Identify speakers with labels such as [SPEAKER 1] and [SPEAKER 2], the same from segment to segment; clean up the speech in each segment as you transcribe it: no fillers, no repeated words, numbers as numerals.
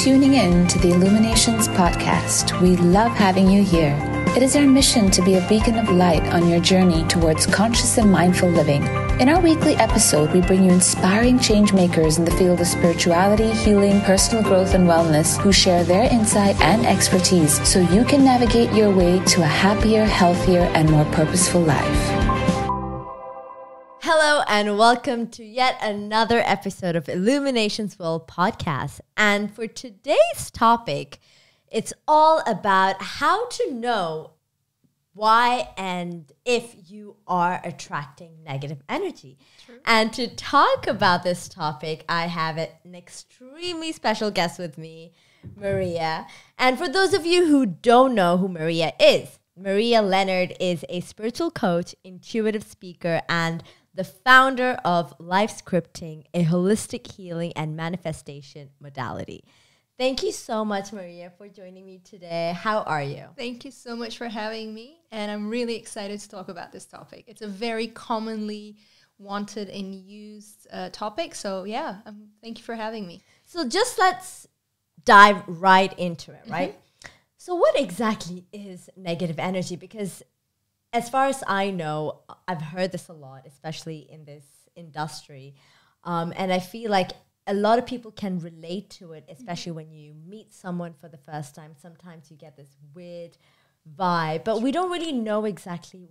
[SPEAKER 1] tuning in to the Illuminations Podcast. We love having you here. It is our mission to be a beacon of light on your journey towards conscious and mindful living. In our weekly episode, we bring you inspiring change makers in the field of spirituality, healing, personal growth, and wellness who share their insight and expertise so you can navigate your way to a happier, healthier, and more purposeful life.
[SPEAKER 2] Hello and welcome to yet another episode of Illuminations Podcast. And for today's topic, it's all about how to know why and if you are attracting negative energy. True. And to talk about this topic, I have an extremely special guest with me, Maria. And for those of you who don't know who Maria is, Maria Leonard is a spiritual coach, intuitive speaker, and the founder of Life Scripting, a holistic healing and manifestation modality. Thank you so much, Maria, for joining me today. How are you?
[SPEAKER 3] Thank you so much for having me, and I'm really excited to talk about this topic. It's a very commonly wanted and used topic, so yeah, thank you for having me.
[SPEAKER 2] So just let's dive right into it, right? Mm-hmm. So what exactly is negative energy? Because as far as I know, I've heard this a lot, especially in this industry, and I feel like a lot of people can relate to it, especially when you meet someone for the first time. Sometimes you get this weird vibe, but we don't really know exactly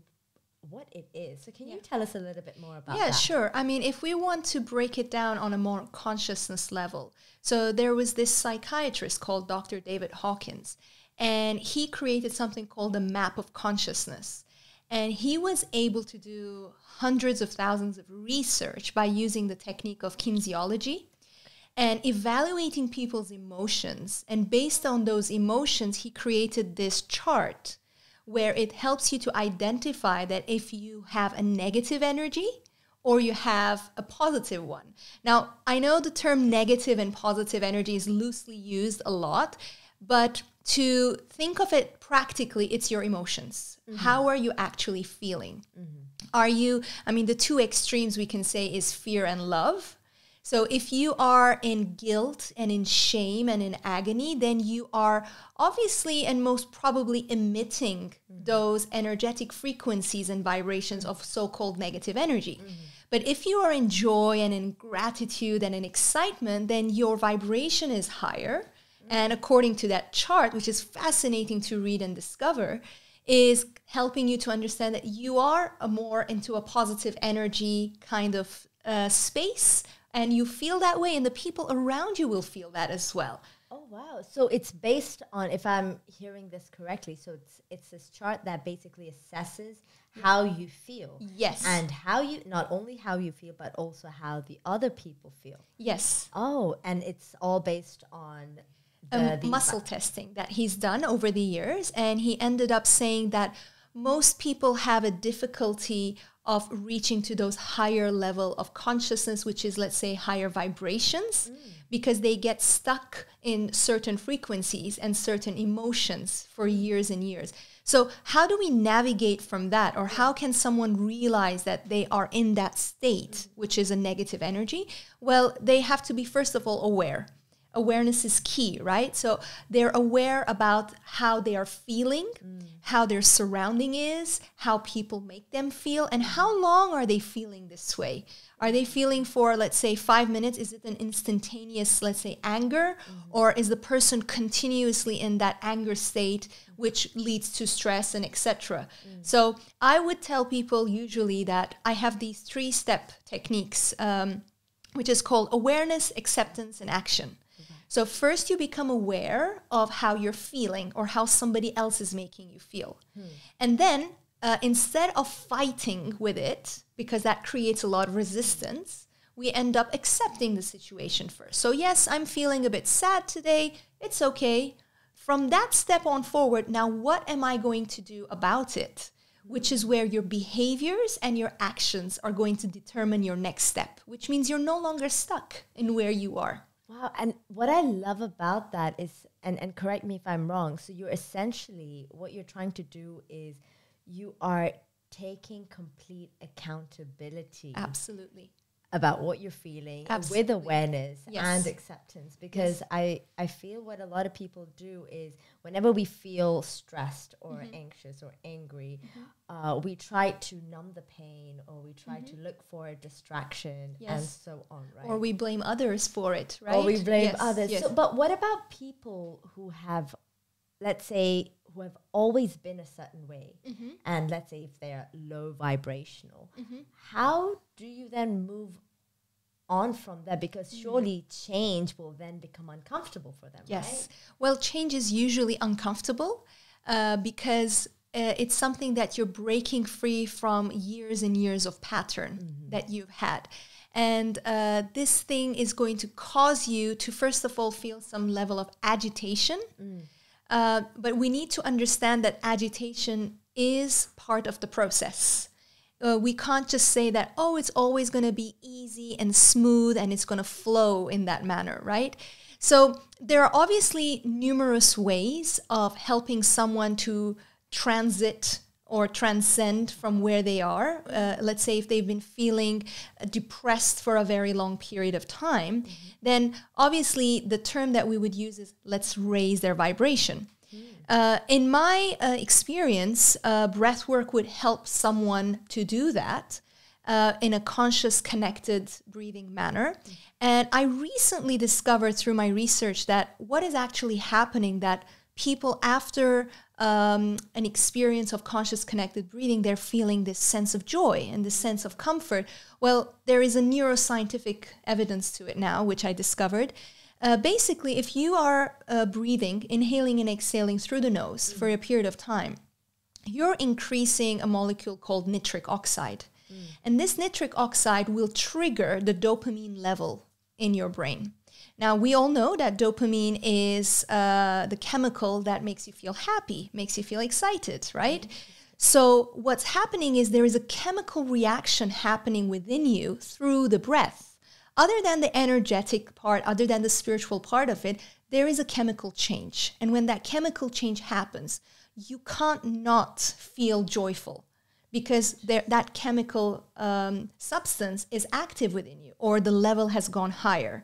[SPEAKER 2] what it is. So can you tell us a little bit more about that?
[SPEAKER 3] Yeah, sure. I mean, if we want to break it down on a more consciousness level, so there was this psychiatrist called Dr. David Hawkins, and he created something called the map of consciousness. And he was able to do hundreds of thousands of research by using the technique of kinesiology and evaluating people's emotions. And based on those emotions, he created this chart where it helps you to identify that if you have a negative energy or you have a positive one. Now, I know the term negative and positive energy is loosely used a lot, but to think of it practically, it's your emotions. Mm-hmm. How are you actually feeling? Mm-hmm. The two extremes we can say is fear and love. So if you are in guilt and in shame and in agony, then you are obviously and most probably emitting those energetic frequencies and vibrations of so-called negative energy. Mm-hmm. But if you are in joy and in gratitude and in excitement, then your vibration is higher. And according to that chart, which is fascinating to read and discover, is helping you to understand that you are more into a positive energy kind of space, and you feel that way, and the people around you will feel that as well.
[SPEAKER 2] Oh, wow. So it's based on, if I'm hearing this correctly, so it's this chart that basically assesses how you feel.
[SPEAKER 3] Yes.
[SPEAKER 2] And how you, not only how you feel, but also how the other people feel.
[SPEAKER 3] Yes.
[SPEAKER 2] Oh, and it's all based on
[SPEAKER 3] muscle testing that he's done over the years. And he ended up saying that most people have a difficulty of reaching to those higher level of consciousness, which is, let's say, higher vibrations, because they get stuck in certain frequencies and certain emotions for years and years. So how do we navigate from that? Or how can someone realize that they are in that state, which is a negative energy? Well, they have to be, first of all, aware. Awareness is key, right? So they're aware about how they are feeling, how their surrounding is, how people make them feel, and how long are they feeling this way? Are they feeling for, let's say, 5 minutes? Is it an instantaneous, let's say, anger? Or is the person continuously in that anger state, which leads to stress and etc.? So I would tell people usually that I have these 3-step techniques, which is called awareness, acceptance, and action. So first you become aware of how you're feeling or how somebody else is making you feel. And then instead of fighting with it, because that creates a lot of resistance, we end up accepting the situation first. So yes, I'm feeling a bit sad today. It's okay. From that step on forward, now what am I going to do about it? Which is where your behaviors and your actions are going to determine your next step, which means you're no longer stuck in where you are.
[SPEAKER 2] Wow, and what I love about that is, and correct me if I'm wrong, so you're essentially, what you're trying to do is you are taking complete accountability.
[SPEAKER 3] Absolutely.
[SPEAKER 2] about what you're feeling with awareness and acceptance, because I feel what a lot of people do is whenever we feel stressed or anxious or angry, we try to numb the pain, or we try to look for a distraction and so on, right?
[SPEAKER 3] Or we blame others for it, right?
[SPEAKER 2] Or we blame others. So, but what about people who have, let's say, who have always been a certain way, and let's say if they're low vibrational, how do you then move on from that? Because surely change will then become uncomfortable for them, right?
[SPEAKER 3] Well, change is usually uncomfortable because it's something that you're breaking free from years and years of pattern that you've had. And this thing is going to cause you to, first of all, feel some level of agitation. But we need to understand that agitation is part of the process. We can't just say that, oh, it's always going to be easy and smooth and it's going to flow in that manner, right? So there are obviously numerous ways of helping someone to transit or transcend from where they are. Let's say if they've been feeling depressed for a very long period of time, then obviously the term that we would use is let's raise their vibration. In my experience, breath work would help someone to do that in a conscious, connected breathing manner. And I recently discovered through my research that what is actually happening, that people after an experience of conscious connected breathing, they're feeling this sense of joy and this sense of comfort. Well, there is a neuroscientific evidence to it now, which I discovered. Basically, if you are breathing, inhaling and exhaling through the nose for a period of time, you're increasing a molecule called nitric oxide. And this nitric oxide will trigger the dopamine level in your brain. Now, we all know that dopamine is the chemical that makes you feel happy, makes you feel excited, right? So what's happening is there is a chemical reaction happening within you through the breath. Other than the energetic part, other than the spiritual part of it, there is a chemical change. And when that chemical change happens, you can't not feel joyful because that chemical substance is active within you, or the level has gone higher.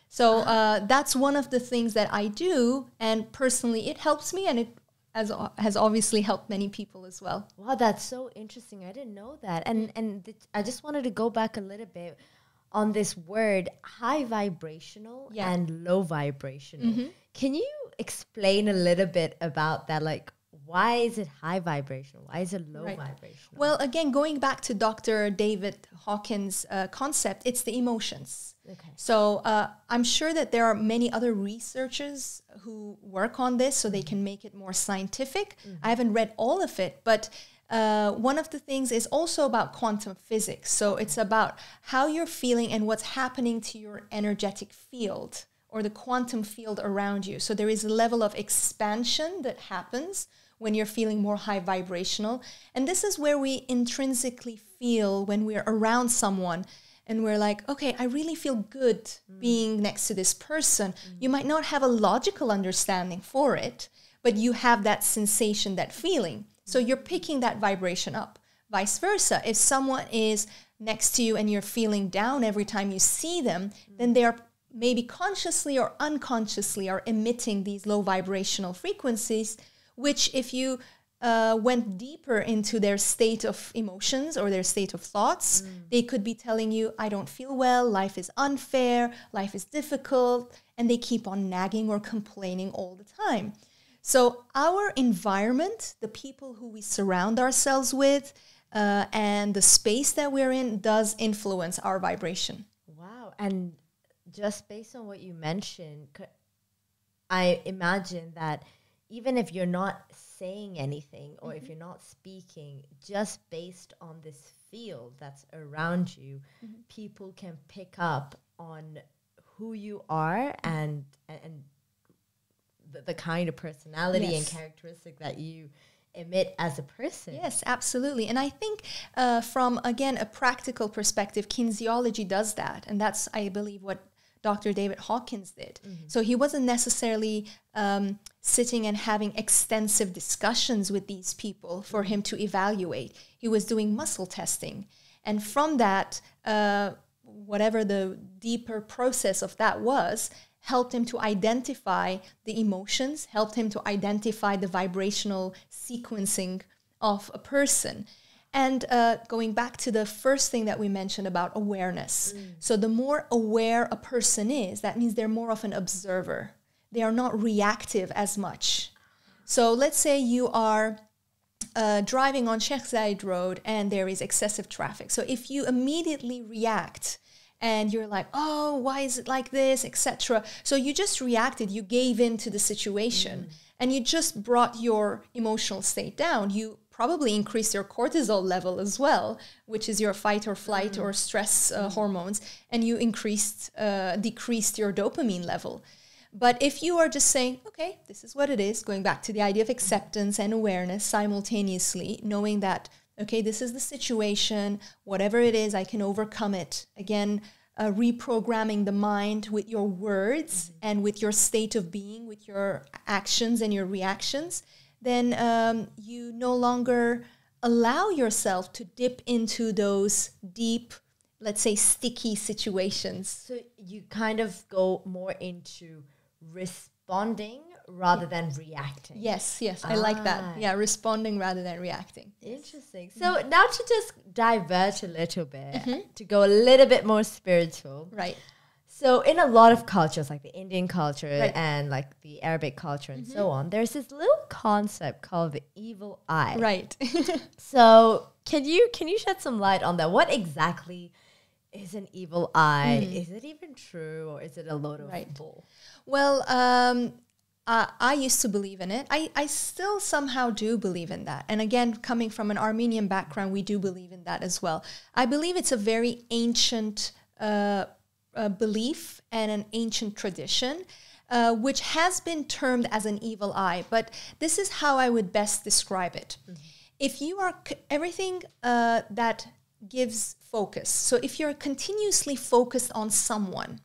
[SPEAKER 3] So that's one of the things that I do, and personally it helps me, and it has obviously helped many people as well.
[SPEAKER 2] Wow, that's so interesting. I didn't know that. And I just wanted to go back a little bit on this word high vibrational and low vibrational. Can you explain a little bit about that? Like, why is it high vibrational? Why is it low vibrational?
[SPEAKER 3] Well, again, going back to Dr. David Hawkins' concept, it's the emotions.
[SPEAKER 2] Okay.
[SPEAKER 3] So I'm sure that there are many other researchers who work on this so they can make it more scientific. I haven't read all of it, but one of the things is also about quantum physics. So it's about how you're feeling and what's happening to your energetic field or the quantum field around you. So there is a level of expansion that happens when you're feeling more high vibrational. And this is where we intrinsically feel when we're around someone and we're like, okay, I really feel good being next to this person. You might not have a logical understanding for it, but you have that sensation, that feeling. So you're picking that vibration up. Vice versa, if someone is next to you and you're feeling down every time you see them, then they are maybe consciously or unconsciously are emitting these low vibrational frequencies, which if you went deeper into their state of emotions or their state of thoughts, they could be telling you, I don't feel well, life is unfair, life is difficult, and they keep on nagging or complaining all the time. So our environment, the people who we surround ourselves with, and the space that we're in does influence our vibration.
[SPEAKER 2] Wow. And just based on what you mentioned, I imagine that even if you're not saying anything or if you're not speaking, just based on this field that's around you, people can pick up on who you are and the kind of personality and characteristic that you emit as a person.
[SPEAKER 3] Yes, absolutely. And I think from, again, a practical perspective, kinesiology does that. And that's, I believe, what Dr. David Hawkins did. So he wasn't necessarily sitting and having extensive discussions with these people for him to evaluate. He was doing muscle testing. And from that, whatever the deeper process of that was, helped him to identify the emotions, helped him to identify the vibrational sequencing of a person. And going back to the first thing that we mentioned about awareness. So the more aware a person is, that means they're more of an observer. They are not reactive as much. So let's say you are driving on Sheikh Zayed Road and there is excessive traffic. So if you immediately react and you're like, oh, why is it like this, etc. So you just reacted, you gave in to the situation, and you just brought your emotional state down. You probably increased your cortisol level as well, which is your fight or flight or stress hormones, and you decreased your dopamine level. But if you are just saying, okay, this is what it is, going back to the idea of acceptance and awareness simultaneously, knowing that, okay, this is the situation, whatever it is, I can overcome it. Again, reprogramming the mind with your words and with your state of being, with your actions and your reactions, then you no longer allow yourself to dip into those deep, let's say, sticky situations.
[SPEAKER 2] So you kind of go more into responding rather than reacting.
[SPEAKER 3] Yes, I like that. Yeah, responding rather than reacting.
[SPEAKER 2] Interesting. So now to just divert a little bit, to go a little bit more spiritual.
[SPEAKER 3] Right.
[SPEAKER 2] So in a lot of cultures, like the Indian culture and like the Arabic culture and so on, there's this little concept called the evil eye.
[SPEAKER 3] Right.
[SPEAKER 2] So can you shed some light on that? What exactly is an evil eye? Is it even true, or is it a load of bull?
[SPEAKER 3] Well, I used to believe in it. I still somehow do believe in that. And again, coming from an Armenian background, we do believe in that as well. I believe it's a very ancient belief and an ancient tradition, which has been termed as an evil eye. But this is how I would best describe it. If you are everything that gives focus. So if you're continuously focused on someone,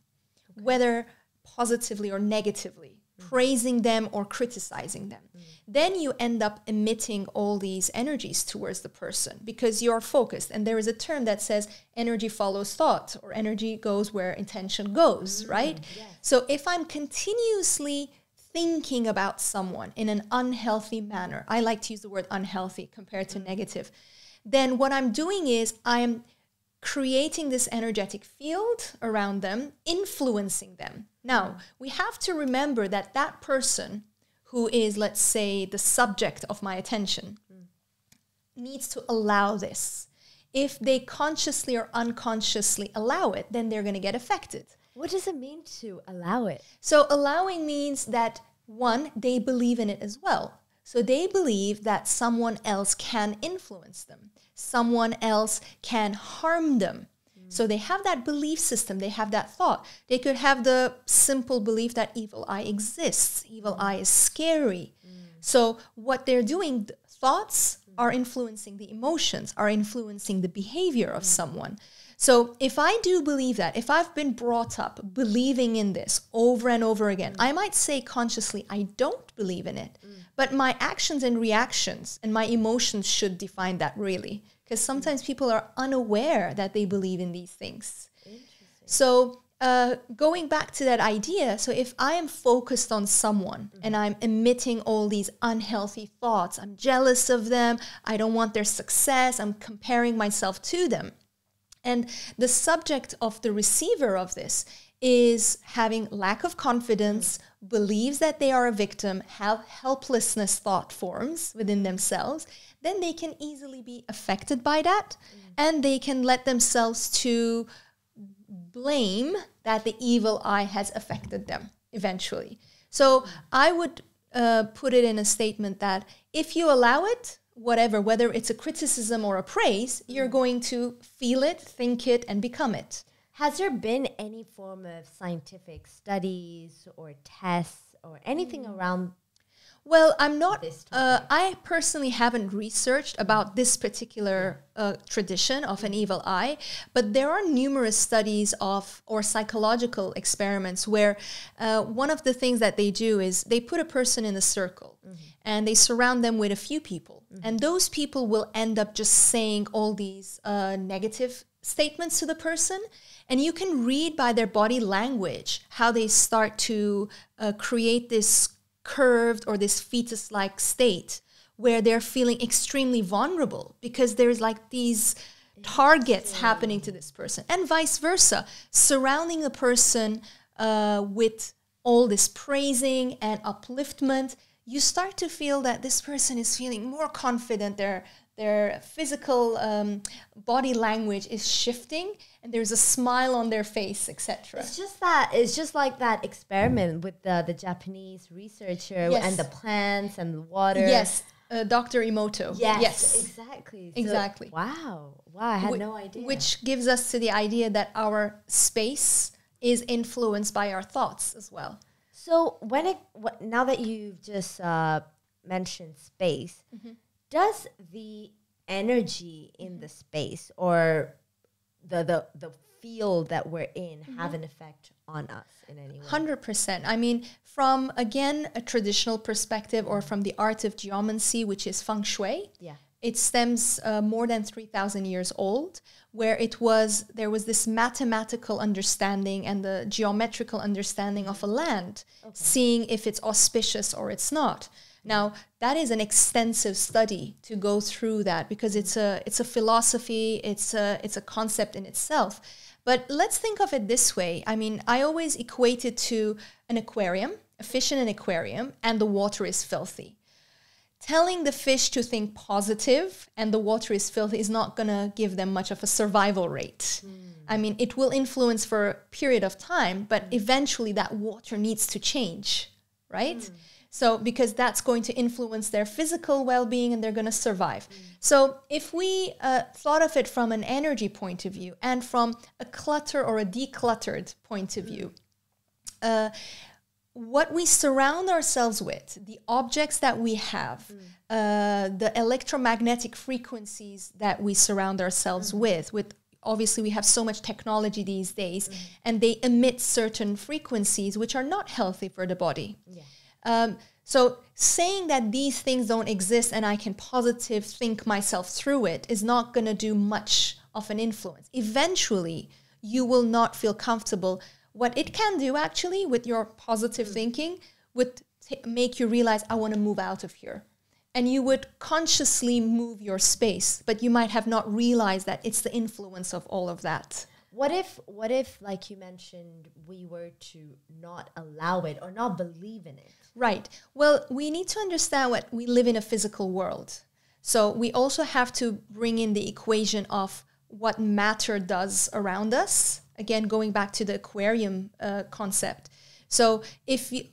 [SPEAKER 3] whether positively or negatively, praising them or criticizing them, then you end up emitting all these energies towards the person because you're focused. And there is a term that says energy follows thought, or energy goes where intention goes, right? Yes. So if I'm continuously thinking about someone in an unhealthy manner, I like to use the word unhealthy compared to negative, then what I'm doing is I'm creating this energetic field around them, influencing them. Now, we have to remember that that person who is, let's say, the subject of my attention needs to allow this. If they consciously or unconsciously allow it, then they're going to get affected.
[SPEAKER 2] What does it mean to allow it?
[SPEAKER 3] So allowing means that, one, they believe in it as well. So they believe that someone else can influence them. Someone else can harm them. So they have that belief system. They have that thought. They could have the simple belief that evil eye exists. Evil eye is scary. So what they're doing, thoughts are influencing the emotions, are influencing the behavior of someone. So if I do believe that, if I've been brought up believing in this over and over again, I might say consciously, I don't believe in it. But my actions and reactions and my emotions should define that really. Because sometimes people are unaware that they believe in these things. So going back to that idea, so if I am focused on someone and I'm emitting all these unhealthy thoughts, I'm jealous of them, I don't want their success, I'm comparing myself to them. And the subject of the receiver of this is having lack of confidence, believes that they are a victim, have helplessness thought forms within themselves, then they can easily be affected by that. And they can let themselves to blame that the evil eye has affected them eventually. So I would put it in a statement that if you allow it, whether it's a criticism or a praise, you're going to feel it, think it, and become it.
[SPEAKER 2] Has there been any form of scientific studies or tests or anything around?
[SPEAKER 3] Well, I'm not, I personally haven't researched about this particular tradition of an evil eye, but there are numerous studies or psychological experiments where one of the things that they do is they put a person in a circle and they surround them with a few people. And those people will end up just saying all these negative statements to the person, and you can read by their body language how they start to create this curved or this fetus-like state where they're feeling extremely vulnerable because there's like these targets happening to this person, and vice versa. Surrounding a person with all this praising and upliftment, you start to feel that this person is feeling more confident. Their physical body language is shifting, and there's a smile on their face, etc.
[SPEAKER 2] It's just like that experiment with the Japanese researcher and the plants and the water.
[SPEAKER 3] Yes, Dr. Emoto.
[SPEAKER 2] Yes, exactly.
[SPEAKER 3] Exactly.
[SPEAKER 2] So, wow, I had no idea.
[SPEAKER 3] Which gives us to the idea that our space is influenced by our thoughts as well.
[SPEAKER 2] So now that you've just mentioned space, does the energy in the space or the field that we're in have an effect on us in any way?
[SPEAKER 3] 100%. I mean, from, again, a traditional perspective or from the art of geomancy, which is feng shui, it stems more than 3,000 years old, where there was this mathematical understanding and the geometrical understanding of a land, seeing if it's auspicious or it's not. Now, that is an extensive study to go through that because it's a philosophy, it's a concept in itself. But let's think of it this way. I mean, I always equate it to an aquarium, a fish in an aquarium, and the water is filthy. Telling the fish to think positive and the water is filthy is not going to give them much of a survival rate. I mean, it will influence for a period of time, but eventually that water needs to change, right? So, because that's going to influence their physical well-being and they're going to survive. So, if we thought of it from an energy point of view and from a clutter or a decluttered point of view, what we surround ourselves with, the objects that we have, the electromagnetic frequencies that we surround ourselves with obviously we have so much technology these days, and they emit certain frequencies which are not healthy for the body. So saying that these things don't exist and I can positive think myself through it is not going to do much of an influence. Eventually, you will not feel comfortable. What it can do actually with your positive thinking would make you realize, I want to move out of here. And you would consciously move your space, but you might have not realized that it's the influence of all of that.
[SPEAKER 2] What if, like you mentioned, we were to not allow it or not believe in it?
[SPEAKER 3] Right. Well, we need to understand what we live in a physical world. So we also have to bring in the equation of what matter does around us. Again, going back to the aquarium concept. So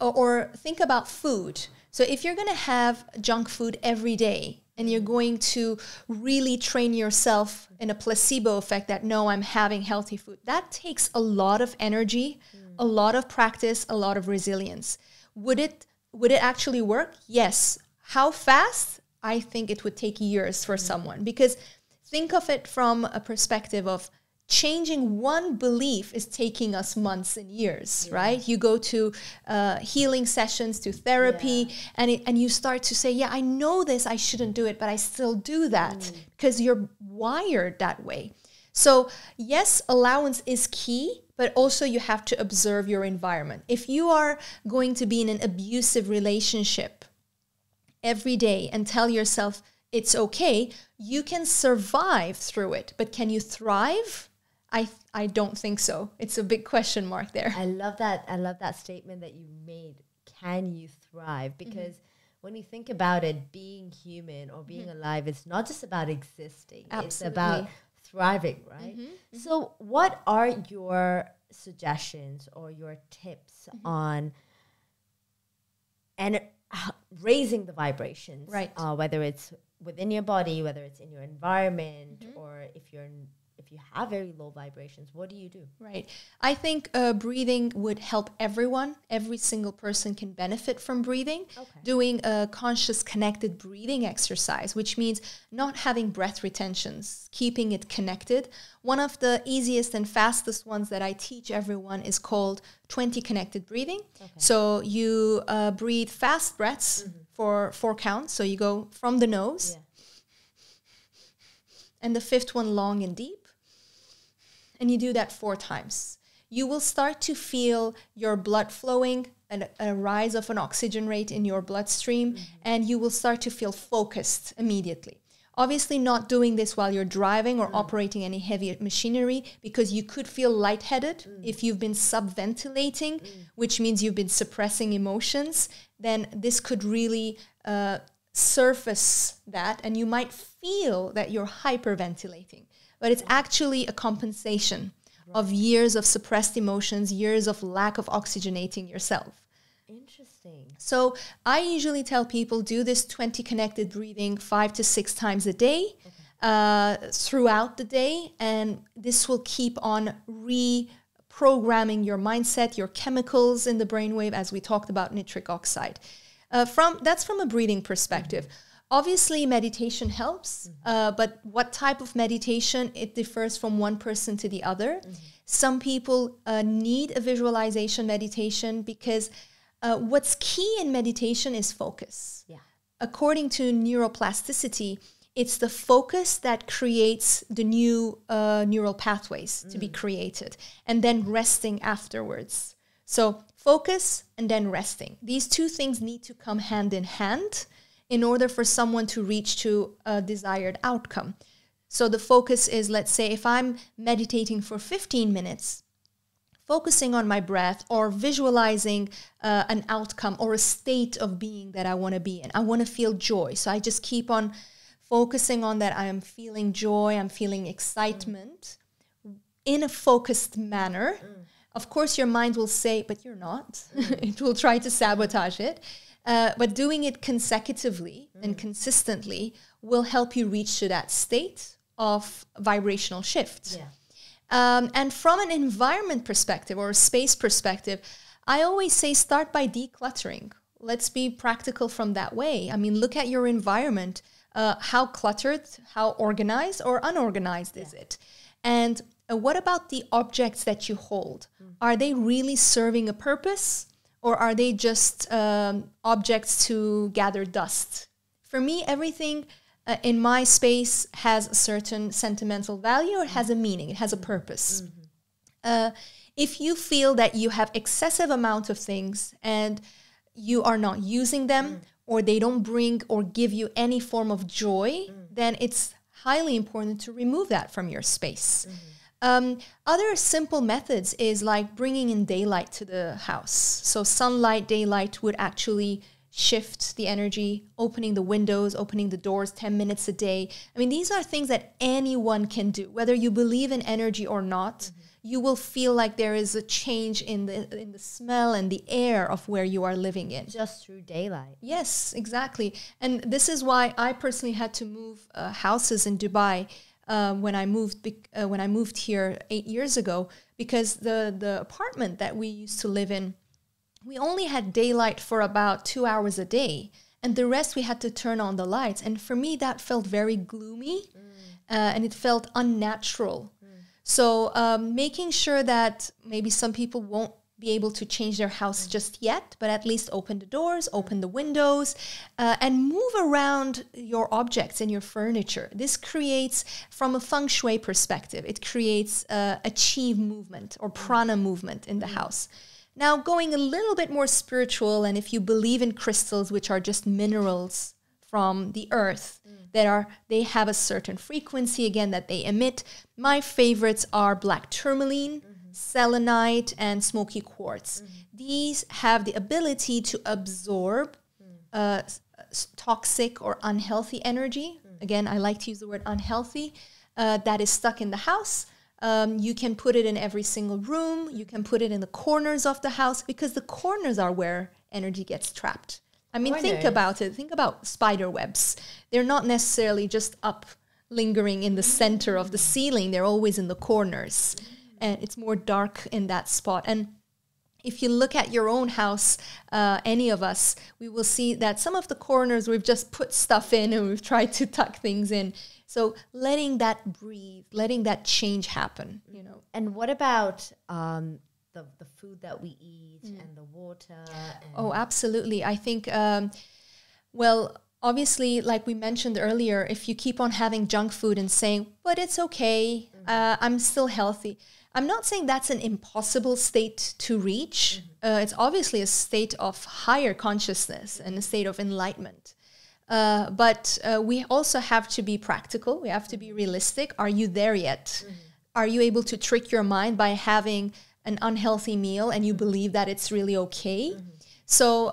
[SPEAKER 3] or think about food. So if you're going to have junk food every day, and you're going to really train yourself in a placebo effect that, no, I'm having healthy food. That takes a lot of energy, a lot of practice, a lot of resilience. Would it actually work? Yes. How fast? I think it would take years for someone, because think of it from a perspective of changing one belief is taking us months and years, right? You go to healing sessions, to therapy, and you start to say, I know this, I shouldn't do it, but I still do that because you're wired that way. So yes, allowance is key, but also you have to observe your environment. If you are going to be in an abusive relationship every day and tell yourself it's okay, you can survive through it, but can you thrive? I don't think so. It's a big question mark there.
[SPEAKER 2] I love that statement that you made. Can you thrive? Because when you think about it, being human or being alive, it's not just about existing.
[SPEAKER 3] Absolutely.
[SPEAKER 2] It's about thriving, right? So what are your suggestions or your tips on raising the vibrations?
[SPEAKER 3] Right.
[SPEAKER 2] Whether it's within your body, whether it's in your environment, or if you have very low vibrations, what do you do?
[SPEAKER 3] Right. I think breathing would help everyone. Every single person can benefit from breathing. Doing a conscious connected breathing exercise, which means not having breath retentions, keeping it connected. One of the easiest and fastest ones that I teach everyone is called 20 connected breathing. So you breathe fast breaths for 4 counts. So you go from the nose. And the 5th one long and deep. and you do that 4 times, you will start to feel your blood flowing and a rise of an oxygen rate in your bloodstream, and you will start to feel focused immediately. Obviously not doing this while you're driving or operating any heavy machinery, because you could feel lightheaded if you've been subventilating, which means you've been suppressing emotions. Then this could really surface that, and you might feel that you're hyperventilating. But it's actually a compensation of years of suppressed emotions, years of lack of oxygenating yourself.
[SPEAKER 2] Interesting.
[SPEAKER 3] So I usually tell people, do this 20 connected breathing 5 to 6 times a day throughout the day. And this will keep on reprogramming your mindset, your chemicals in the brainwave, as we talked about nitric oxide. That's from a breathing perspective. Obviously, meditation helps, but what type of meditation, it differs from one person to the other. Some people need a visualization meditation because what's key in meditation is focus. Yeah. According to neuroplasticity, it's the focus that creates the new neural pathways to be created, and then resting afterwards. So focus and then resting. These two things need to come hand in hand in order for someone to reach to a desired outcome. So the focus is, let's say, if I'm meditating for 15 minutes, focusing on my breath or visualizing an outcome or a state of being that I want to be in. I want to feel joy. So I just keep on focusing on that. I am feeling joy. I'm feeling excitement in a focused manner. Of course, your mind will say, but you're not. It will try to sabotage it. But doing it consecutively and consistently will help you reach to that state of vibrational shift. Yeah. And from an environment perspective or a space perspective, I always say start by decluttering. Let's be practical from that way. I mean, look at your environment. How cluttered, how organized or unorganized is it? And what about the objects that you hold? Are they really serving a purpose? Or are they just objects to gather dust? For me, everything in my space has a certain sentimental value, or it has a meaning, it has a purpose. If you feel that you have excessive amount of things and you are not using them, or they don't bring or give you any form of joy, then it's highly important to remove that from your space. Other simple methods is like bringing in daylight to the house. So sunlight, daylight would actually shift the energy, opening the windows, opening the doors 10 minutes a day. I mean, these are things that anyone can do. Whether you believe in energy or not, you will feel like there is a change in the smell and the air of where you are living in.
[SPEAKER 2] Just through daylight.
[SPEAKER 3] Yes, exactly. And this is why I personally had to move houses in Dubai when I moved here 8 years ago, because the apartment that we used to live in, we only had daylight for about 2 hours a day, and the rest we had to turn on the lights. And for me, that felt very gloomy, and it felt unnatural. So making sure that maybe some people won't be able to change their house just yet, but at least open the doors, open the windows, and move around your objects and your furniture. This creates, from a feng shui perspective, it creates a qi movement or prana movement in the house. Now, going a little bit more spiritual, and if you believe in crystals, which are just minerals from the earth, they have a certain frequency, again, that they emit. My favorites are black tourmaline, selenite, and smoky quartz. These have the ability to absorb toxic or unhealthy energy. Again, I like to use the word unhealthy, that is stuck in the house. You can put it in every single room. You can put it in the corners of the house, because the corners are where energy gets trapped. I mean, think about it. Think about spider webs. They're not necessarily just up, lingering in the center of the ceiling. They're always in the corners. And it's more dark in that spot. And if you look at your own house, any of us, we will see that some of the corners we've just put stuff in and we've tried to tuck things in. So letting that breathe, letting that change happen, you know.
[SPEAKER 2] And what about the food that we eat and the water?
[SPEAKER 3] Oh, absolutely. I think, obviously, like we mentioned earlier, if you keep on having junk food and saying, but it's okay, I'm still healthy. I'm not saying that's an impossible state to reach. It's obviously a state of higher consciousness and a state of enlightenment. But we also have to be practical. We have to be realistic. Are you there yet? Are you able to trick your mind by having an unhealthy meal and you believe that it's really okay? So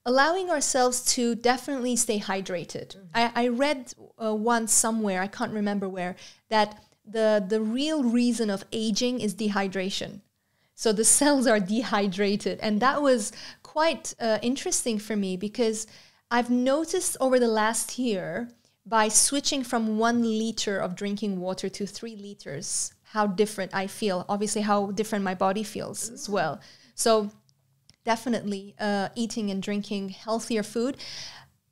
[SPEAKER 3] allowing ourselves to definitely stay hydrated. I read once somewhere, I can't remember where, that the real reason of aging is dehydration. So the cells are dehydrated. And that was quite interesting for me, because I've noticed over the last year, by switching from 1 liter of drinking water to 3 liters, how different I feel. Obviously, how different my body feels as well. So definitely eating and drinking healthier food.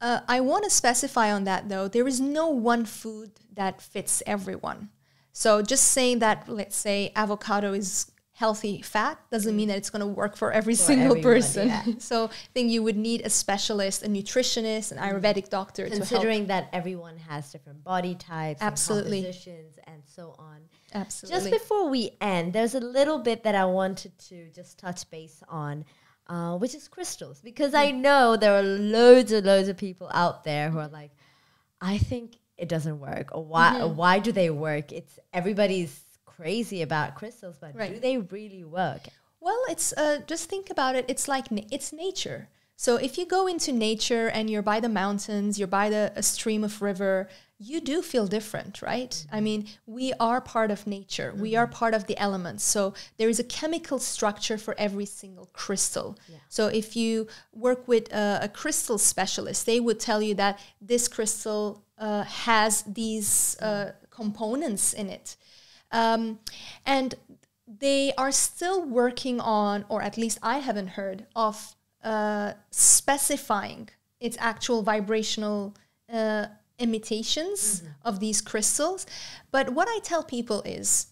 [SPEAKER 3] I want to specify on that, though, there is no one food that fits everyone. So just saying that, let's say, avocado is healthy fat doesn't mean that it's going to work for every single person. Yeah. So I think you would need a specialist, a nutritionist, an Ayurvedic doctor.
[SPEAKER 2] Considering that everyone has different body types,
[SPEAKER 3] absolutely,
[SPEAKER 2] and compositions, and so on.
[SPEAKER 3] Absolutely.
[SPEAKER 2] Just before we end, there's a little bit that I wanted to just touch base on, which is crystals. Because I know there are loads of people out there who are like, I think it doesn't work. Or why do they work? It's everybody's crazy about crystals, but do they really work?
[SPEAKER 3] Well, it's just think about it. It's like it's nature. So if you go into nature and you're by the mountains, you're by a stream of river, you do feel different, right? I mean, we are part of nature. We are part of the elements. So there is a chemical structure for every single crystal. Yeah. So if you work with a crystal specialist, they would tell you that this crystal has these components in it. And they are still working on, or at least I haven't heard of, specifying its actual vibrational imitations of these crystals. But what I tell people is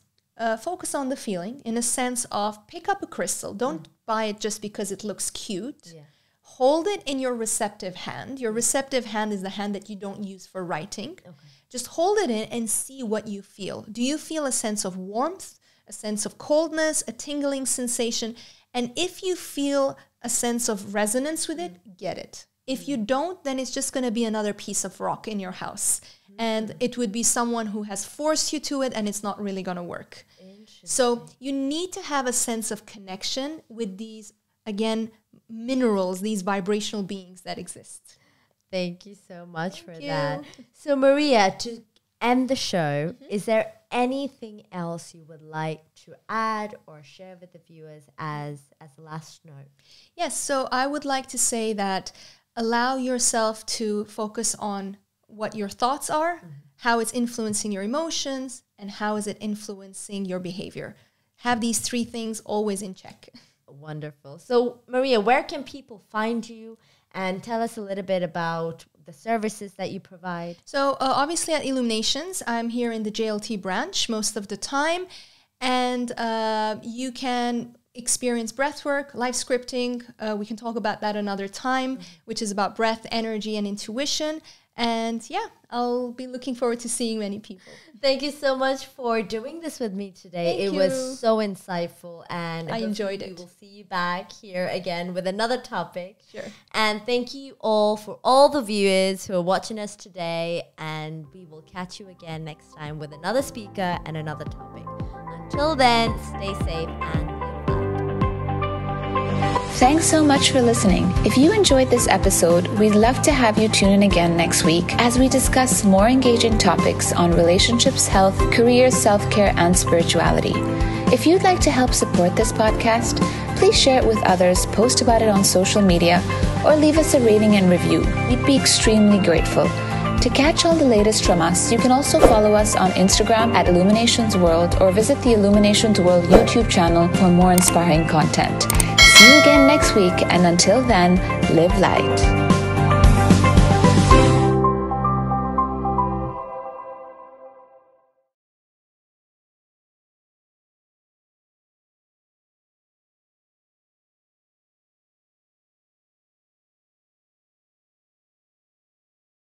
[SPEAKER 3] focus on the feeling, in a sense of pick up a crystal. Don't buy it just because it looks cute. Yeah. Hold it in your receptive hand. Your receptive hand is the hand that you don't use for writing. Okay. Just hold it in and see what you feel. Do you feel a sense of warmth, a sense of coldness, a tingling sensation? And if you feel a sense of resonance with it, get it. If you don't, then it's just going to be another piece of rock in your house. And it would be someone who has forced you to it, and it's not really going to work. So you need to have a sense of connection with these, again, minerals, these vibrational beings that exist.
[SPEAKER 2] Thank you so much for that. So Maria, to end the show, is there anything else you would like to add or share with the viewers as a last note?
[SPEAKER 3] Yes, so I would like to say that allow yourself to focus on what your thoughts are, how it's influencing your emotions, and how is it influencing your behavior. Have these 3 things always in check.
[SPEAKER 2] Wonderful. So Maria, where can people find you? And tell us a little bit about the services that you provide. So
[SPEAKER 3] obviously at Illuminations, I'm here in the JLT branch most of the time. And you can experience breathwork, life scripting. We can talk about that another time, which is about breath, energy, and intuition. And yeah, I'll be looking forward to seeing many people.
[SPEAKER 2] Thank you so much for doing this with me today. It was so insightful, and
[SPEAKER 3] I enjoyed it.
[SPEAKER 2] We will see you back here again with another topic.
[SPEAKER 3] Sure.
[SPEAKER 2] And thank you all for all the viewers who are watching us today, and we will catch you again next time with another speaker and another topic. Until then, stay safe and
[SPEAKER 1] Thanks so much for listening. If you enjoyed this episode, we'd love to have you tune in again next week as we discuss more engaging topics on relationships, health, career, self-care, and spirituality. If you'd like to help support this podcast, please share it with others, post about it on social media, or leave us a rating and review. We'd be extremely grateful. To catch all the latest from us, you can also follow us on Instagram at Illuminations World or visit the Illuminations World YouTube channel for more inspiring content. See you again next week, and until then, live light.